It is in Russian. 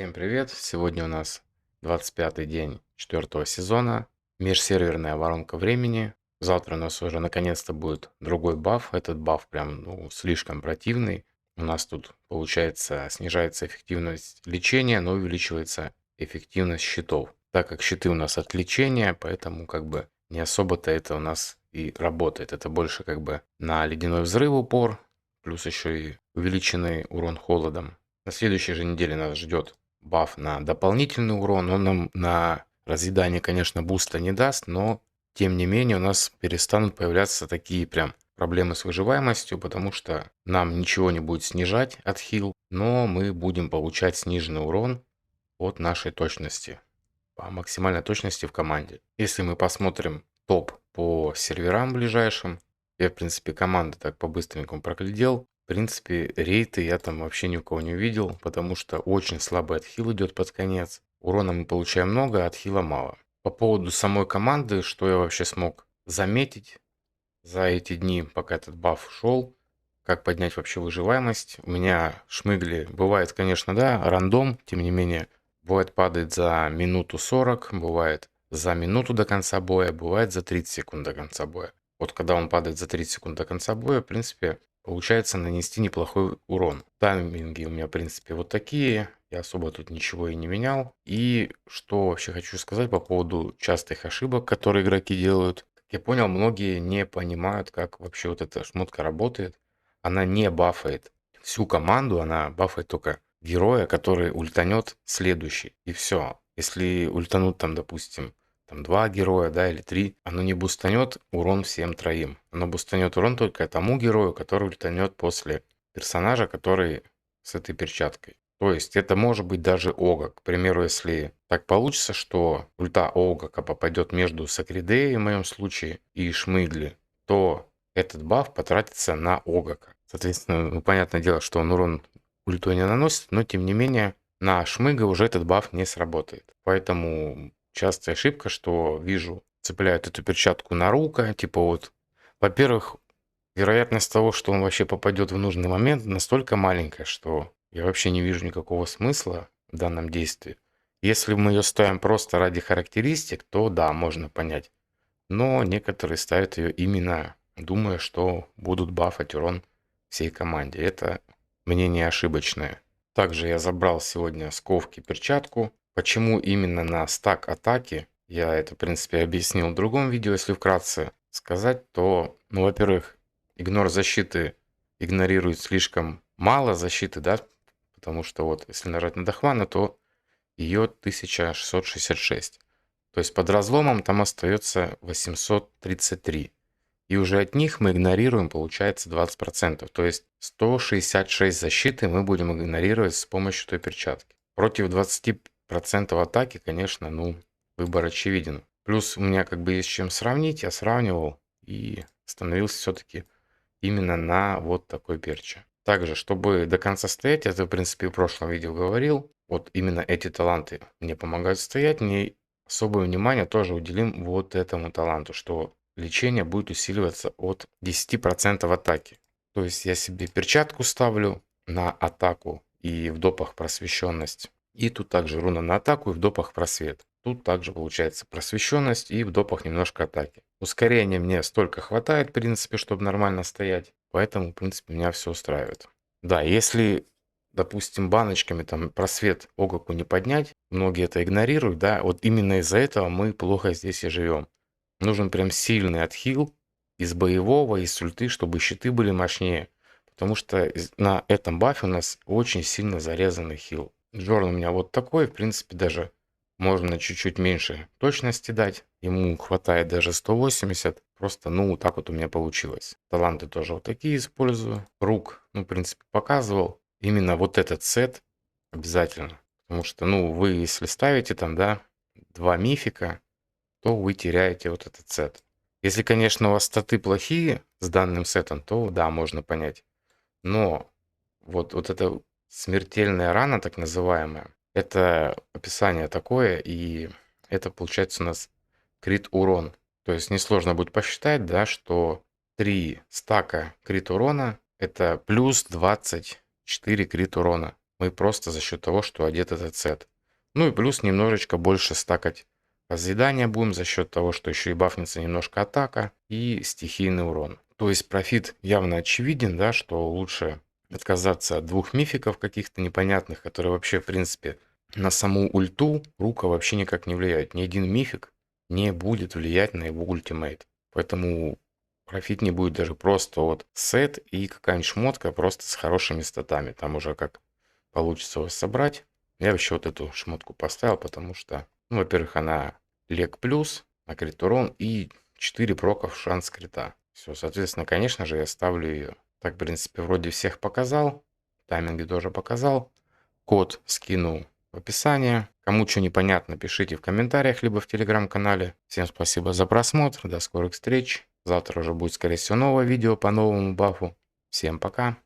Всем привет! Сегодня у нас 25-й день 4-го сезона. Межсерверная воронка времени. Завтра у нас уже наконец-то будет другой баф. Этот баф прям слишком противный. У нас тут получается снижается эффективность лечения, но увеличивается эффективность щитов. Так как щиты у нас от лечения, поэтому как бы не особо-то это у нас и работает. Это больше как бы на ледяной взрыв упор, плюс еще и увеличенный урон холодом. На следующей же неделе нас ждет баф на дополнительный урон. Он нам на разъедание, конечно, буста не даст, но тем не менее у нас перестанут появляться такие прям проблемы с выживаемостью, потому что нам ничего не будет снижать от хил, но мы будем получать сниженный урон от нашей точности, по максимальной точности в команде. Если мы посмотрим топ по серверам ближайшим, я, в принципе, команды так по-быстренькому проглядел. В принципе, рейты я там вообще ни у кого не увидел, потому что очень слабый отхил идет под конец. Урона мы получаем много, а отхила мало. По поводу самой команды, что я вообще смог заметить за эти дни, пока этот баф шел, как поднять вообще выживаемость. У меня шмыгли, бывает, конечно, да, рандом, тем не менее, бывает падает за минуту 40, бывает за минуту до конца боя, бывает за 30 секунд до конца боя. Вот когда он падает за 30 секунд до конца боя, в принципе, получается нанести неплохой урон. Тайминги у меня, в принципе, вот такие. Я особо тут ничего и не менял. И что вообще хочу сказать по поводу частых ошибок, которые игроки делают. Как я понял, многие не понимают, как вообще вот эта шмотка работает. Она не бафает всю команду, она бафает только героя, который ультанет следующий. И все. Если ультанут там, допустим, там 2 героя, да, или 3, оно не бустанет урон всем троим. Оно бустанет урон только тому герою, который ультанет после персонажа, который с этой перчаткой. То есть это может быть даже Ога. К примеру, если так получится, что ульта Огака попадет между Сакридеей, в моем случае, и Шмыгли, то этот баф потратится на Огака. Соответственно, ну, понятное дело, что он урон ультой не наносит, но тем не менее на Шмыга уже этот баф не сработает. Поэтому частая ошибка, что вижу, цепляют эту перчатку на рука, типа вот, во-первых, вероятность того, что он вообще попадет в нужный момент, настолько маленькая, что я вообще не вижу никакого смысла в данном действии. Если мы ее ставим просто ради характеристик, то да, можно понять. Но некоторые ставят ее именно думая, что будут бафать урон всей команде. Это мнение ошибочное. Также я забрал сегодня с ковки перчатку. Почему именно на стак атаки? Я это, в принципе, объяснил в другом видео. Если вкратце сказать, то, ну, во-первых, игнор защиты игнорирует слишком мало защиты, да, потому что вот, если нажать на Дахвана, то ее 1666. То есть под разломом там остается 833. И уже от них мы игнорируем, получается, 20%. То есть 166 защиты мы будем игнорировать с помощью той перчатки. Против 20% атаки, конечно, ну, выбор очевиден. Плюс у меня как бы есть с чем сравнить. Я сравнивал и становился все-таки именно на вот такой перче. Также, чтобы до конца стоять, я это, в принципе, в прошлом видео говорил, вот именно эти таланты мне помогают стоять, мне особое внимание тоже уделим вот этому таланту, что лечение будет усиливаться от 10% атаки. То есть я себе перчатку ставлю на атаку и в допах просвещенность. И тут также руна на атаку и в допах просвет. Тут также получается просвещенность и в допах немножко атаки. Ускорения мне столько хватает, в принципе, чтобы нормально стоять. Поэтому, в принципе, меня все устраивает. Да, если, допустим, баночками там просвет Огаку не поднять, многие это игнорируют, да, вот именно из-за этого мы плохо здесь и живем. Нужен прям сильный отхил из боевого, из ульты, чтобы щиты были мощнее. Потому что на этом бафе у нас очень сильно зарезанный хил. Джорн у меня вот такой, в принципе, даже можно чуть-чуть меньше точности дать. Ему хватает даже 180. Просто, ну, так вот у меня получилось. Таланты тоже вот такие использую. Рук, ну, в принципе, показывал. Именно вот этот сет обязательно. Потому что, ну, вы если ставите там, да, 2 мифика, то вы теряете вот этот сет. Если, конечно, у вас статы плохие с данным сетом, то да, можно понять. Но вот эта смертельная рана, так называемая, это описание такое, и это получается у нас крит урон. То есть несложно будет посчитать, да, что 3 стака крит урона это плюс 24 крит урона. мы просто за счет того, что одет этот сет. Ну и плюс немножечко больше стакать разъедания будем за счет того, что еще и бафнется немножко атака и стихийный урон. То есть профит явно очевиден, да, что лучше отказаться от двух мификов каких-то непонятных, которые вообще, в принципе, на саму ульту Рука вообще никак не влияют. Ни один мифик не будет влиять на его ультимейт. Поэтому профит не будет даже просто вот сет и какая-нибудь шмотка просто с хорошими статами. Там уже как получится его собрать. Я вообще вот эту шмотку поставил, потому что, ну, во-первых, она лег плюс, на крит урон и 4 проков шанс крита. Все, соответственно, конечно же, я ставлю ее. Так, в принципе, вроде всех показал. Тайминги тоже показал. Код скину в описании. Кому что непонятно, пишите в комментариях, либо в телеграм-канале. Всем спасибо за просмотр. До скорых встреч. Завтра уже будет, скорее всего, новое видео по новому бафу. Всем пока.